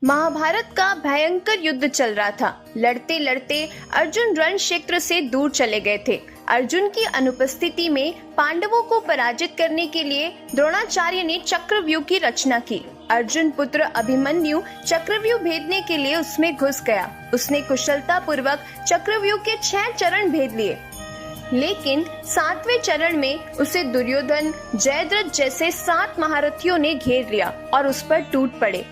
महाभारत का भयंकर युद्ध चल रहा था। लड़ते लड़ते अर्जुन रण क्षेत्र से दूर चले गए थे। अर्जुन की अनुपस्थिति में पांडवों को पराजित करने के लिए द्रोणाचार्य ने चक्रव्यूह की रचना की। अर्जुन पुत्र अभिमन्यु चक्रव्यूह भेदने के लिए उसमें घुस गया। उसने कुशलता पूर्वक चक्रव्यूह के 6 चरण भेद लिए, लेकिन 7वें चरण में उसे दुर्योधन, जयद्रथ जैसे 7 महारथियों ने घेर लिया और उस पर टूट पड़े।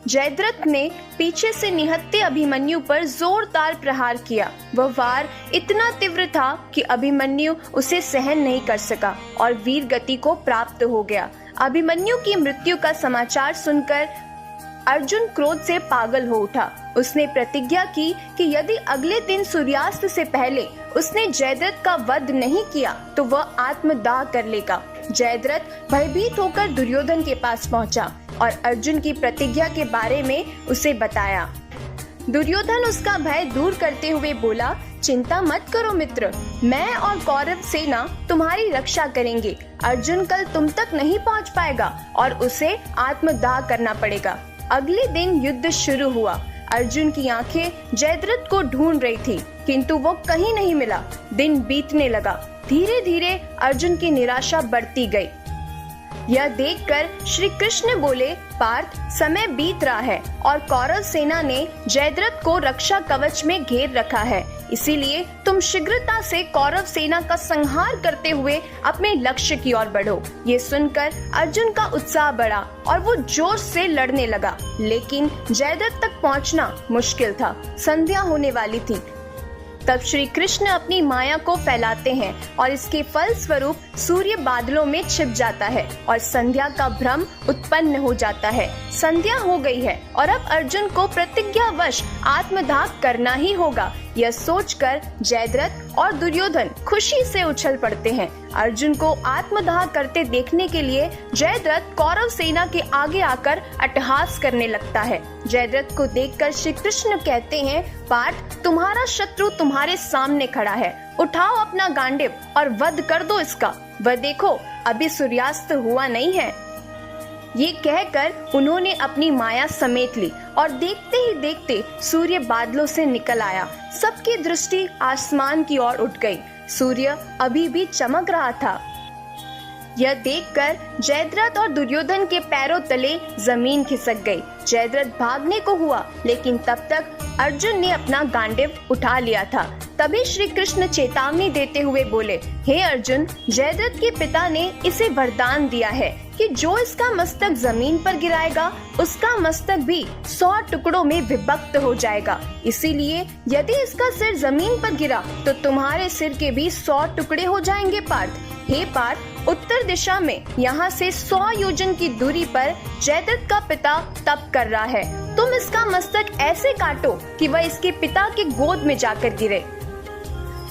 जयद्रथ ने पीछे से निहत्थे अभिमन्यु पर जोरदार प्रहार किया। वह वार इतना तीव्र था कि अभिमन्यु उसे सहन नहीं कर सका और वीर गति को प्राप्त हो गया। अभिमन्यु की मृत्यु का समाचार सुनकर अर्जुन क्रोध से पागल हो उठा। उसने प्रतिज्ञा की कि यदि अगले दिन सूर्यास्त से पहले उसने जयद्रथ का वध नहीं किया तो वह आत्मदाह कर लेगा। जयद्रथ भयभीत होकर दुर्योधन के पास पहुंचा और अर्जुन की प्रतिज्ञा के बारे में उसे बताया। दुर्योधन उसका भय दूर करते हुए बोला, चिंता मत करो मित्र, मैं और कौरव सेना तुम्हारी रक्षा करेंगे। अर्जुन कल तुम तक नहीं पहुंच पाएगा और उसे आत्मदाह करना पड़ेगा। अगले दिन युद्ध शुरू हुआ। अर्जुन की आंखें जयद्रथ को ढूंढ रही थी, किंतु वो कहीं नहीं मिला। दिन बीतने लगा। धीरे धीरे अर्जुन की निराशा बढ़ती गई। यह देखकर श्री कृष्ण बोले, पार्थ, समय बीत रहा है और कौरव सेना ने जयद्रथ को रक्षा कवच में घेर रखा है। इसीलिए तुम शीघ्रता से कौरव सेना का संहार करते हुए अपने लक्ष्य की ओर बढ़ो। ये सुनकर अर्जुन का उत्साह बढ़ा और वो जोश से लड़ने लगा, लेकिन जयद्रथ तक पहुंचना मुश्किल था। संध्या होने वाली थी। तब श्री कृष्ण अपनी माया को फैलाते हैं और इसके फल स्वरूप सूर्य बादलों में छिप जाता है और संध्या का भ्रम उत्पन्न हो जाता है। संध्या हो गई है और अब अर्जुन को प्रतिज्ञावश आत्मदाह करना ही होगा। यह सोचकर जयद्रथ और दुर्योधन खुशी से उछल पड़ते हैं। अर्जुन को आत्मदाह करते देखने के लिए जयद्रथ कौरव सेना के आगे आकर अट्टहास करने लगता है। जयद्रथ को देखकर श्री कृष्ण कहते हैं, पार्थ, तुम्हारा शत्रु तुम्हारे सामने खड़ा है। उठाओ अपना गांडीव और वध कर दो इसका। वह देखो, अभी सूर्यास्त हुआ नहीं है। ये कहकर उन्होंने अपनी माया समेट ली और देखते ही देखते सूर्य बादलों से निकल आया। सबकी दृष्टि आसमान की ओर उठ गई। सूर्य अभी भी चमक रहा था। यह देखकर जयद्रथ और दुर्योधन के पैरों तले जमीन खिसक गई। जयद्रथ भागने को हुआ, लेकिन तब तक अर्जुन ने अपना गांडीव उठा लिया था। तभी श्री कृष्ण चेतावनी देते हुए बोले, हे अर्जुन, जयद्रथ के पिता ने इसे वरदान दिया है कि जो इसका मस्तक जमीन पर गिराएगा उसका मस्तक भी 100 टुकड़ों में विभक्त हो जाएगा। इसीलिए यदि इसका सिर जमीन पर गिरा तो तुम्हारे सिर के भी 100 टुकड़े हो जाएंगे। पार्थ, हे पार्थ, उत्तर दिशा में यहाँ से 100 योजन की दूरी पर जयद्रथ का पिता तप कर रहा है। तुम इसका मस्तक ऐसे काटो कि वह इसके पिता के गोद में जाकर गिरे।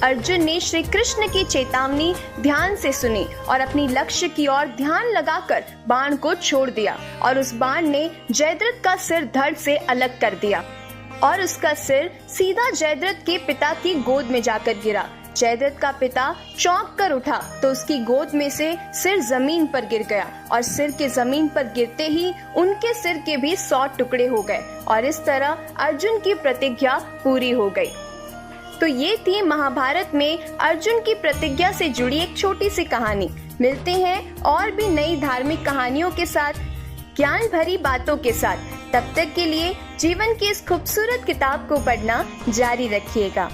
अर्जुन ने श्री कृष्ण की चेतावनी ध्यान से सुनी और अपनी लक्ष्य की ओर ध्यान लगाकर बाण को छोड़ दिया और उस बाण ने जयद्रथ का सिर धड़ से अलग कर दिया और उसका सिर सीधा जयद्रथ के पिता की गोद में जाकर गिरा। जयद्रथ का पिता चौंक कर उठा तो उसकी गोद में से सिर जमीन पर गिर गया और सिर के जमीन पर गिरते ही उनके सिर के भी 100 टुकड़े हो गए और इस तरह अर्जुन की प्रतिज्ञा पूरी हो गई। तो ये थी महाभारत में अर्जुन की प्रतिज्ञा से जुड़ी एक छोटी सी कहानी। मिलते हैं और भी नई धार्मिक कहानियों के साथ, ज्ञान भरी बातों के साथ। तब तक के लिए जीवन की इस खूबसूरत किताब को पढ़ना जारी रखिएगा।